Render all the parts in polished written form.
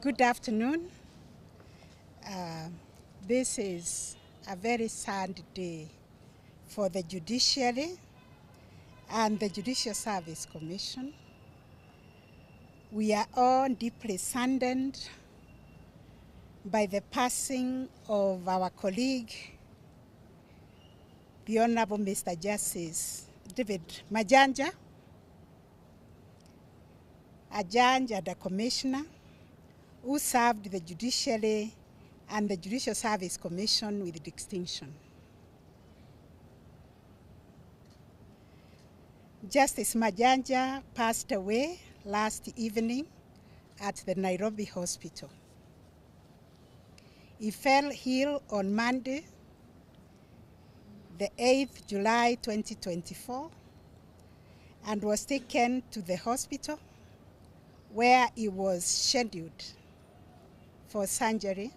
Good afternoon. This is a very sad day for the Judiciary and the Judicial Service Commission. We are all deeply saddened by the passing of our colleague, the Honorable Mr. Justice David Majanja, a judge and a commissioner who served the Judiciary and the Judicial Service Commission with distinction. Justice Majanja passed away last evening at the Nairobi Hospital. He fell ill on Monday, the 8th July 2024, and was taken to the hospital where he was scheduled for surgery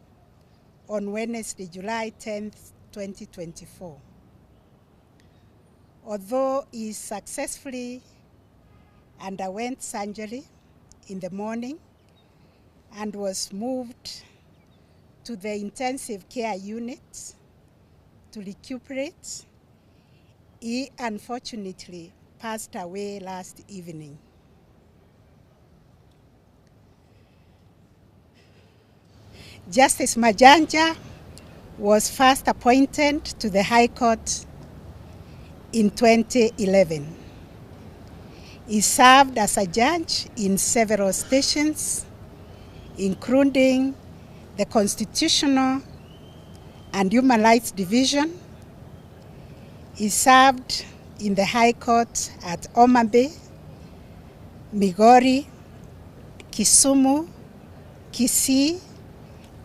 on Wednesday, July 10th, 2024. Although he successfully underwent surgery in the morning and was moved to the intensive care unit to recuperate, he unfortunately passed away last evening. Justice Majanja was first appointed to the High Court in 2011. He served as a judge in several stations, including the Constitutional and Human Rights Division. He served in the High Court at Homa Bay, Migori, Kisumu, Kisii,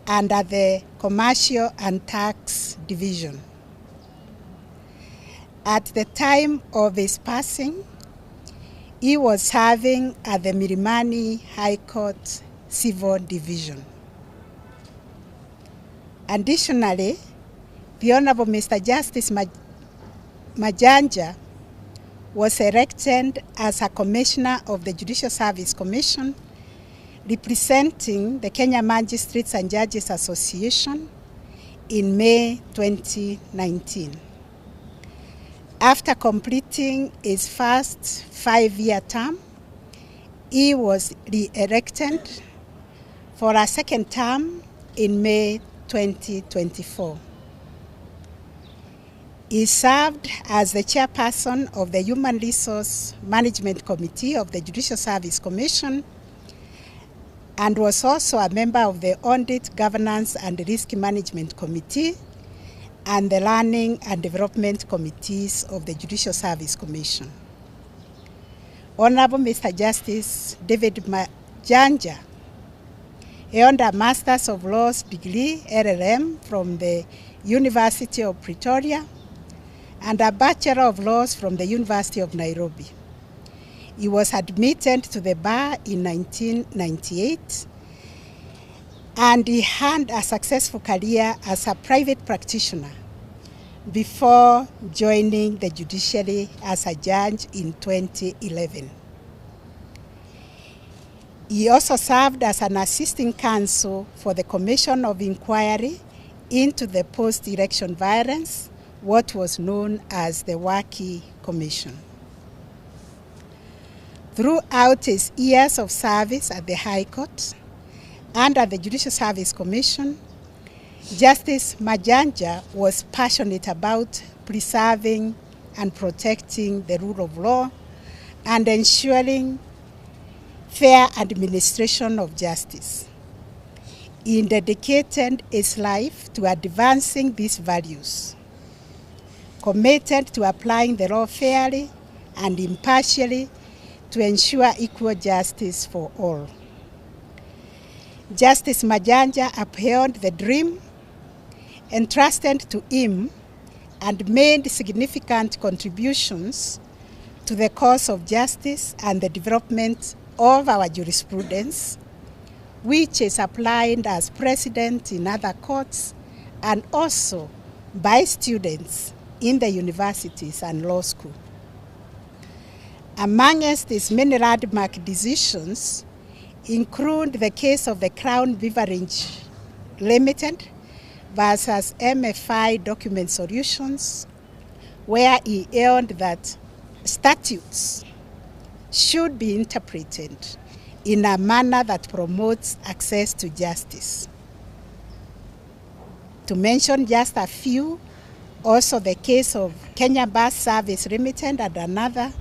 and at the Commercial and Tax Division. At the time of his passing, he was serving at the Milimani High Court Civil Division. Additionally, the Honorable Mr. Justice Majanja was elected as a commissioner of the Judicial Service Commission, representing the Kenya Magistrates and Judges Association in May 2019. After completing his first 5-year term, he was re-elected for a second term in May 2024. He served as the chairperson of the Human Resource Management Committee of the Judicial Service Commission and was also a member of the Audit, Governance and Risk Management Committee and the Learning and Development Committees of the Judicial Service Commission. Honorable Mr. Justice David Majanja earned a Master's of Laws degree, LLM, from the University of Pretoria and a Bachelor of Laws from the University of Nairobi. He was admitted to the bar in 1998, and he had a successful career as a private practitioner before joining the judiciary as a judge in 2011. He also served as an assisting counsel for the Commission of Inquiry into the Post-Election Violence, what was known as the Waki Commission. Throughout his years of service at the High Court and at the Judicial Service Commission, Justice Majanja was passionate about preserving and protecting the rule of law and ensuring fair administration of justice. He dedicated his life to advancing these values, committed to applying the law fairly and impartially to ensure equal justice for all. Justice Majanja upheld the dream entrusted to him and made significant contributions to the cause of justice and the development of our jurisprudence, which is applied as precedent in other courts and also by students in the universities and law school. Amongst his many landmark decisions include the case of the Crown Beverage Limited versus MFI Document Solutions, where he held that statutes should be interpreted in a manner that promotes access to justice. To mention just a few, also the case of Kenya Bus Service Limited and another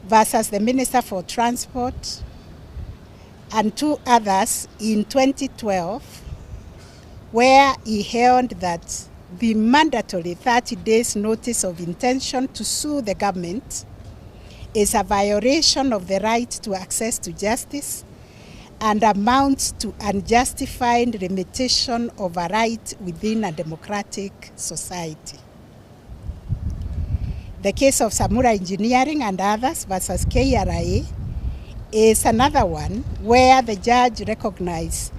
versus the Minister for Transport, and two others in 2012, where he held that the mandatory 30 days notice of intention to sue the government is a violation of the right to access to justice and amounts to unjustified limitation of a right within a democratic society. The case of Samurai Engineering and others versus KRA is another one where the judge recognized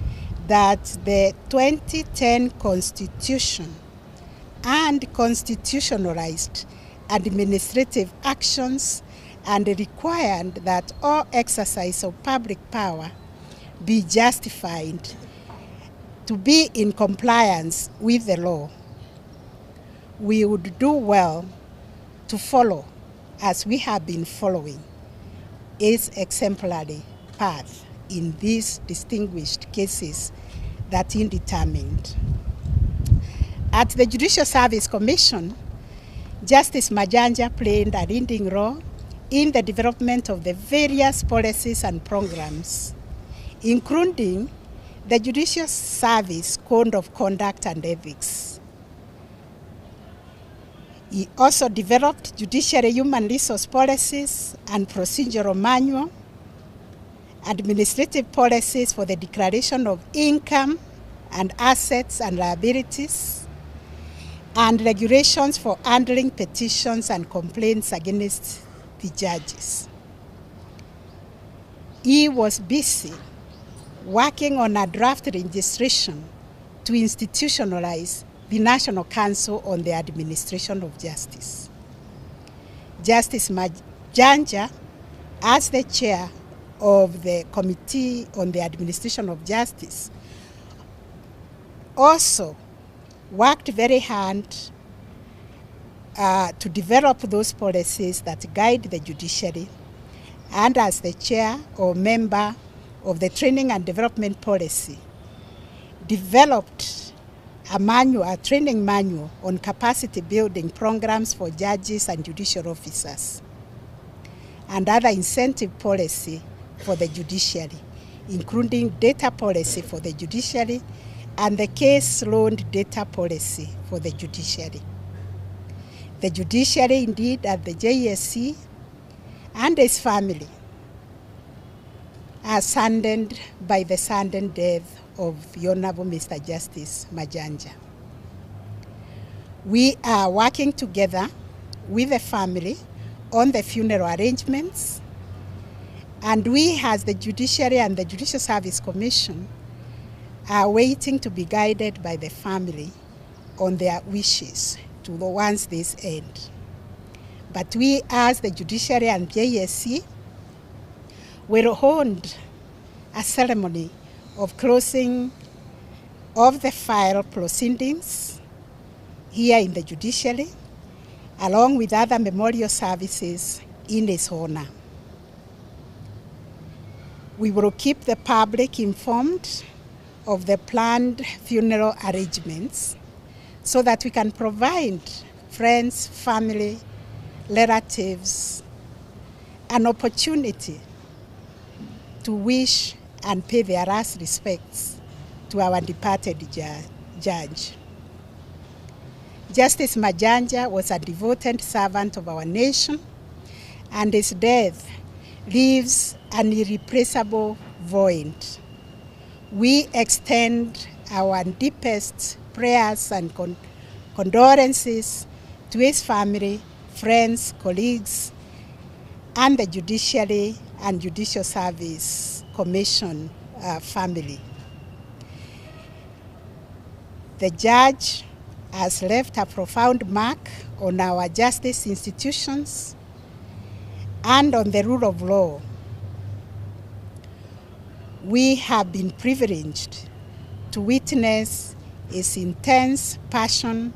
that the 2010 Constitution and constitutionalized administrative actions and required that all exercise of public power be justified to be in compliance with the law. We would do well to follow, as we have been following, its exemplary path in these distinguished cases that he determined. At the Judicial Service Commission, Justice Majanja played a leading role in the development of the various policies and programs, including the Judicial Service Code of Conduct and Ethics. He also developed judiciary human resource policies and procedural manual, administrative policies for the declaration of income and assets and liabilities, and regulations for handling petitions and complaints against the judges. He was busy working on a draft registration to institutionalize the National Council on the Administration of Justice. Justice Majanja, as the chair of the Committee on the Administration of Justice, also worked very hard to develop those policies that guide the judiciary, and as the chair or member of the Training and Development Policy, developed a training manual on capacity building programs for judges and judicial officers, and other incentive policy for the judiciary, including data policy for the judiciary and the case load data policy for the judiciary. The judiciary, indeed, at the JSC and his family are saddened by the sudden death of the Honorable Mr. Justice Majanja. We are working together with the family on the funeral arrangements, and we, as the Judiciary and the Judicial Service Commission, are waiting to be guided by the family on their wishes to once this end. But we, as the Judiciary and JSC, will hold a ceremony of closing of the file proceedings here in the judiciary, along with other memorial services in his honor. We will keep the public informed of the planned funeral arrangements so that we can provide friends, family, relatives an opportunity to wish and pay their last respects to our departed judge. Justice Majanja was a devoted servant of our nation, and his death leaves an irreplaceable void. We extend our deepest prayers and condolences to his family, friends, colleagues, and the Judiciary and Judicial Service Commission family. The judge has left a profound mark on our justice institutions and on the rule of law. We have been privileged to witness his intense passion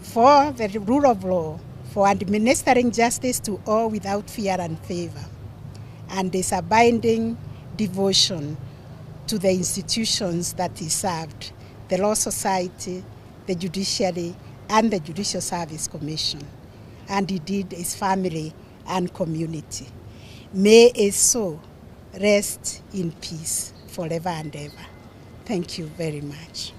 for the rule of law, for administering justice to all without fear and favor, and his abiding devotion to the institutions that he served, the Law Society, the Judiciary, and the Judicial Service Commission, and indeed his family and community. May his soul rest in peace forever and ever. Thank you very much.